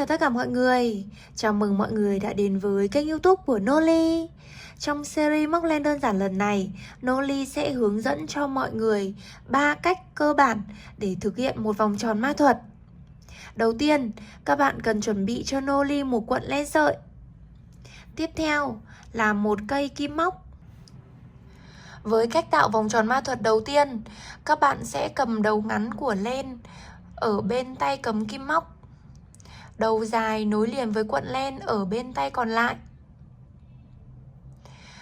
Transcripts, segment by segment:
chào tất cả mọi người. Chào mừng mọi người đã đến với kênh YouTube của Noli. Trong series móc len đơn giản lần này, Noli sẽ hướng dẫn cho mọi người 3 cách cơ bản để thực hiện một vòng tròn ma thuật. Đầu tiên, các bạn cần chuẩn bị cho Noli một cuộn len sợi. Tiếp theo là một cây kim móc. Với cách tạo vòng tròn ma thuật đầu tiên, các bạn sẽ cầm đầu ngắn của len ở bên tay cầm kim móc, đầu dài nối liền với cuộn len ở bên tay còn lại.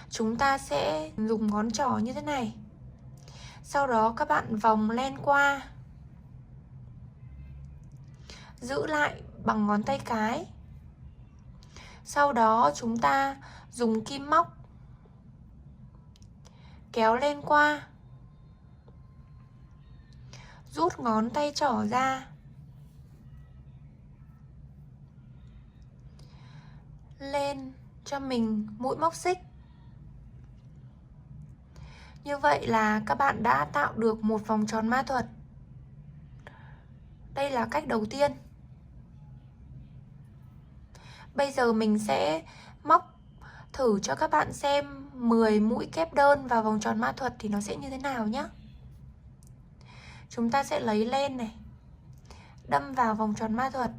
Chúng ta sẽ dùng ngón trỏ như thế này. Sau đó các bạn vòng len qua, giữ lại bằng ngón tay cái. Sau đó chúng ta dùng kim móc kéo len qua, rút ngón tay trỏ ra, lên cho mình mũi móc xích. Như vậy là các bạn đã tạo được một vòng tròn ma thuật. Đây là cách đầu tiên. Bây giờ mình sẽ móc thử cho các bạn xem 10 mũi kép đơn vào vòng tròn ma thuật thì nó sẽ như thế nào nhé. Chúng ta sẽ lấy len này, đâm vào vòng tròn ma thuật.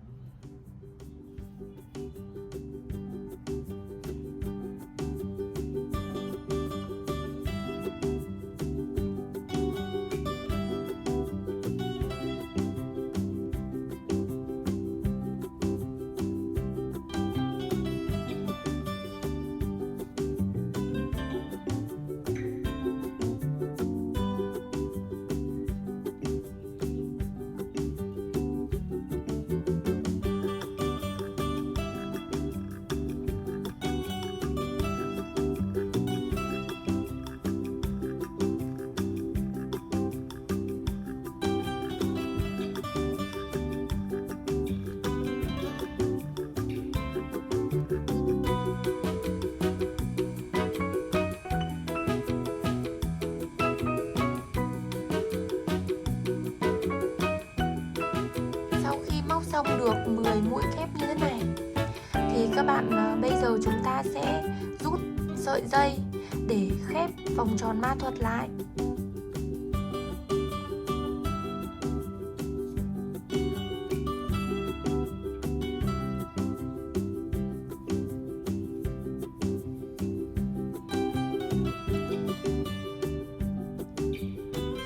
Sau khi móc xong được 10 mũi kép như thế này thì các bạn bây giờ chúng ta sẽ rút sợi dây để khép vòng tròn ma thuật lại.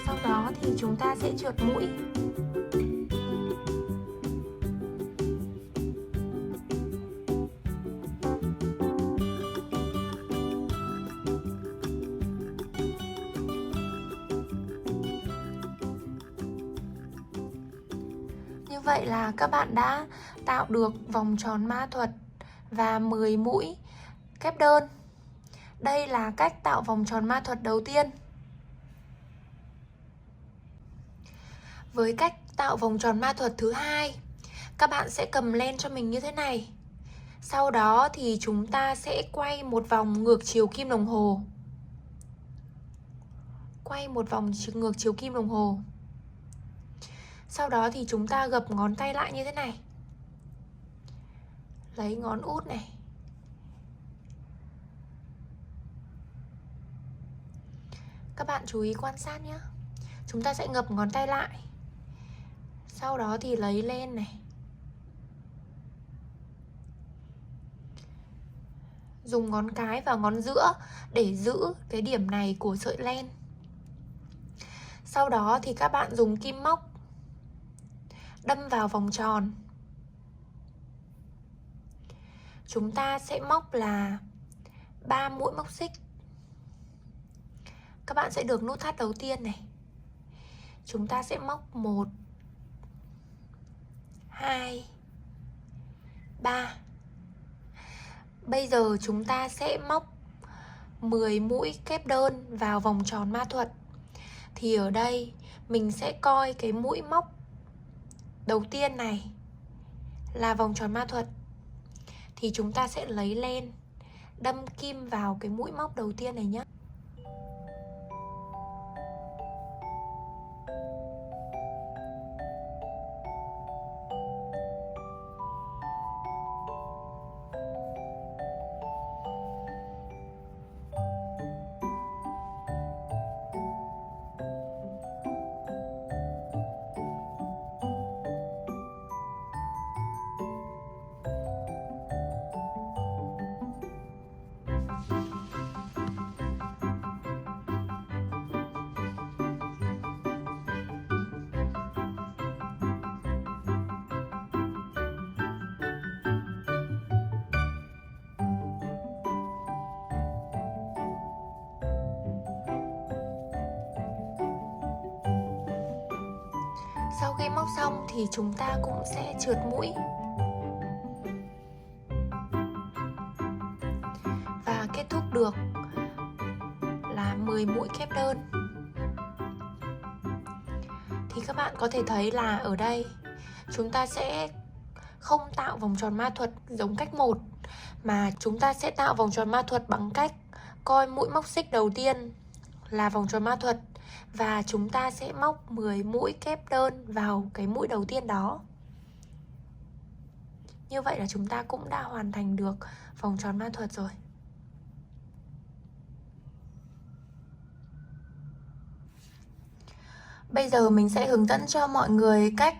Sau đó thì chúng ta sẽ trượt mũi. Như vậy là các bạn đã tạo được vòng tròn ma thuật và 10 mũi kép đơn. Đây là cách tạo vòng tròn ma thuật đầu tiên. Với cách tạo vòng tròn ma thuật thứ hai, các bạn sẽ cầm len cho mình như thế này. Sau đó thì chúng ta sẽ quay một vòng ngược chiều kim đồng hồ. Quay một vòng ngược chiều kim đồng hồ. Sau đó thì chúng ta gập ngón tay lại như thế này. Lấy ngón út này, các bạn chú ý quan sát nhé. Chúng ta sẽ gập ngón tay lại. Sau đó thì lấy len này, dùng ngón cái và ngón giữa để giữ cái điểm này của sợi len. Sau đó thì các bạn dùng kim móc đâm vào vòng tròn. Chúng ta sẽ móc là 3 mũi móc xích. Các bạn sẽ được nút thắt đầu tiên này. Chúng ta sẽ móc 1, 2, 3. Bây giờ chúng ta sẽ móc 10 mũi kép đơn vào vòng tròn ma thuật. Thì ở đây mình sẽ coi cái mũi móc đầu tiên này là vòng tròn ma thuật. Thì chúng ta sẽ lấy len đâm kim vào cái mũi móc đầu tiên này nhé. Sau khi móc xong thì chúng ta cũng sẽ trượt mũi và kết thúc được là 10 mũi kép đơn. Thì các bạn có thể thấy là ở đây chúng ta sẽ không tạo vòng tròn ma thuật giống cách 1, mà chúng ta sẽ tạo vòng tròn ma thuật bằng cách coi mũi móc xích đầu tiên là vòng tròn ma thuật và chúng ta sẽ móc 10 mũi kép đơn vào cái mũi đầu tiên đó. Như vậy là chúng ta cũng đã hoàn thành được vòng tròn ma thuật rồi. Bây giờ mình sẽ hướng dẫn cho mọi người cách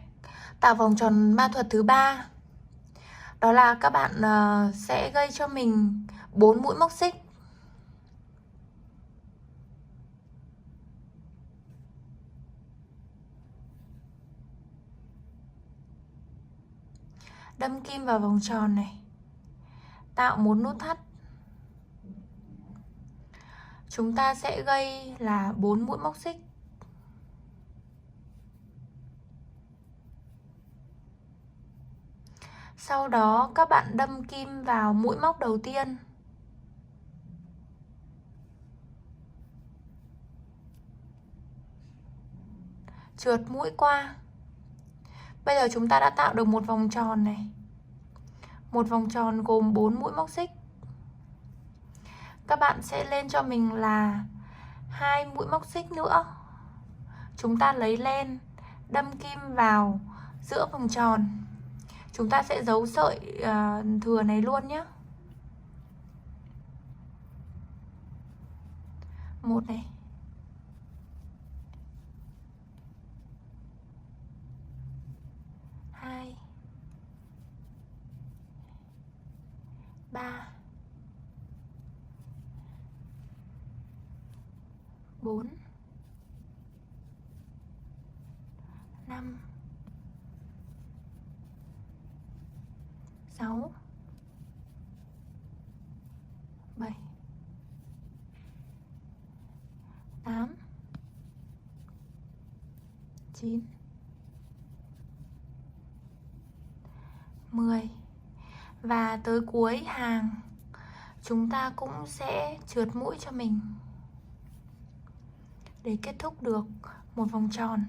tạo vòng tròn ma thuật thứ 3. Đó là các bạn sẽ gây cho mình 4 mũi móc xích. Đâm kim vào vòng tròn này, tạo một nút thắt. Chúng ta sẽ gây là 4 mũi móc xích. Sau đó các bạn đâm kim vào mũi móc đầu tiên. Trượt mũi qua. Bây giờ chúng ta đã tạo được một vòng tròn này. Một vòng tròn gồm 4 mũi móc xích. Các bạn sẽ lên cho mình là 2 mũi móc xích nữa. Chúng ta lấy len, đâm kim vào giữa vòng tròn. Chúng ta sẽ giấu sợi thừa này luôn nhé. Một này, hai, 3, 4, 5, 6, 7, 8, 9, 10. Và tới cuối hàng chúng ta cũng sẽ trượt mũi cho mình để kết thúc được một vòng tròn.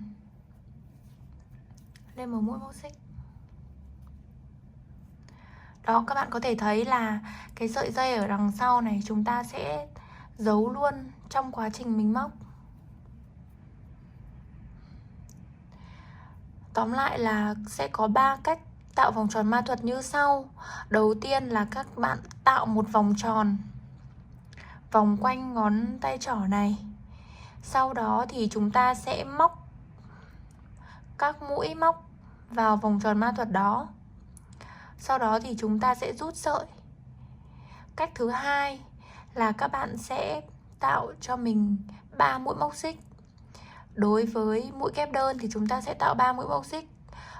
Lên một mũi móc xích. Đó, các bạn có thể thấy là cái sợi dây ở đằng sau này chúng ta sẽ giấu luôn trong quá trình mình móc. Tóm lại là sẽ có 3 cách tạo vòng tròn ma thuật như sau. Đầu tiên là các bạn tạo một vòng tròn vòng quanh ngón tay trỏ này. Sau đó thì chúng ta sẽ móc các mũi móc vào vòng tròn ma thuật đó. Sau đó thì chúng ta sẽ rút sợi. Cách thứ hai là các bạn sẽ tạo cho mình 3 mũi móc xích. Đối với mũi kép đơn thì chúng ta sẽ tạo 3 mũi móc xích.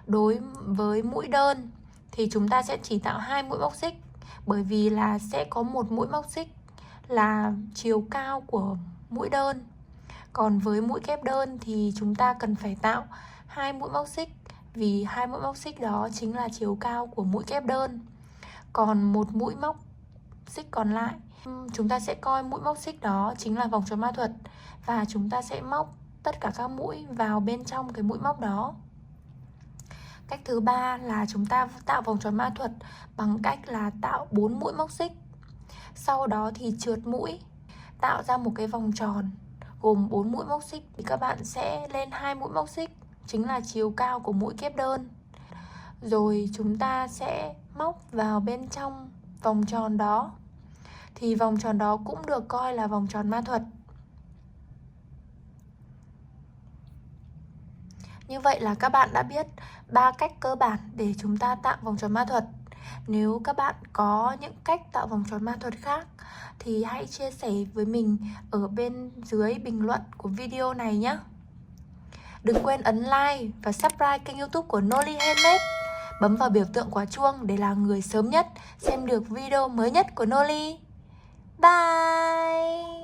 Đối với mũi đơn thì chúng ta sẽ chỉ tạo 2 mũi móc xích, bởi vì là sẽ có một mũi móc xích là chiều cao của mũi đơn. Còn với mũi kép đơn thì chúng ta cần phải tạo 2 mũi móc xích, vì 2 mũi móc xích đó chính là chiều cao của mũi kép đơn. Còn một mũi móc xích còn lại, chúng ta sẽ coi mũi móc xích đó chính là vòng tròn ma thuật, và chúng ta sẽ móc tất cả các mũi vào bên trong cái mũi móc đó. Cách thứ ba là chúng ta tạo vòng tròn ma thuật bằng cách là tạo 4 mũi móc xích. Sau đó thì trượt mũi, tạo ra một cái vòng tròn gồm 4 mũi móc xích. Thì các bạn sẽ lên 2 mũi móc xích, chính là chiều cao của mũi kép đơn. Rồi chúng ta sẽ móc vào bên trong vòng tròn đó. Thì vòng tròn đó cũng được coi là vòng tròn ma thuật. Như vậy là các bạn đã biết 3 cách cơ bản để chúng ta tạo vòng tròn ma thuật. Nếu các bạn có những cách tạo vòng tròn ma thuật khác thì hãy chia sẻ với mình ở bên dưới bình luận của video này nhé. Đừng quên ấn like và subscribe kênh YouTube của Noli Handmade. Bấm vào biểu tượng quả chuông để là người sớm nhất xem được video mới nhất của Noli. Bye!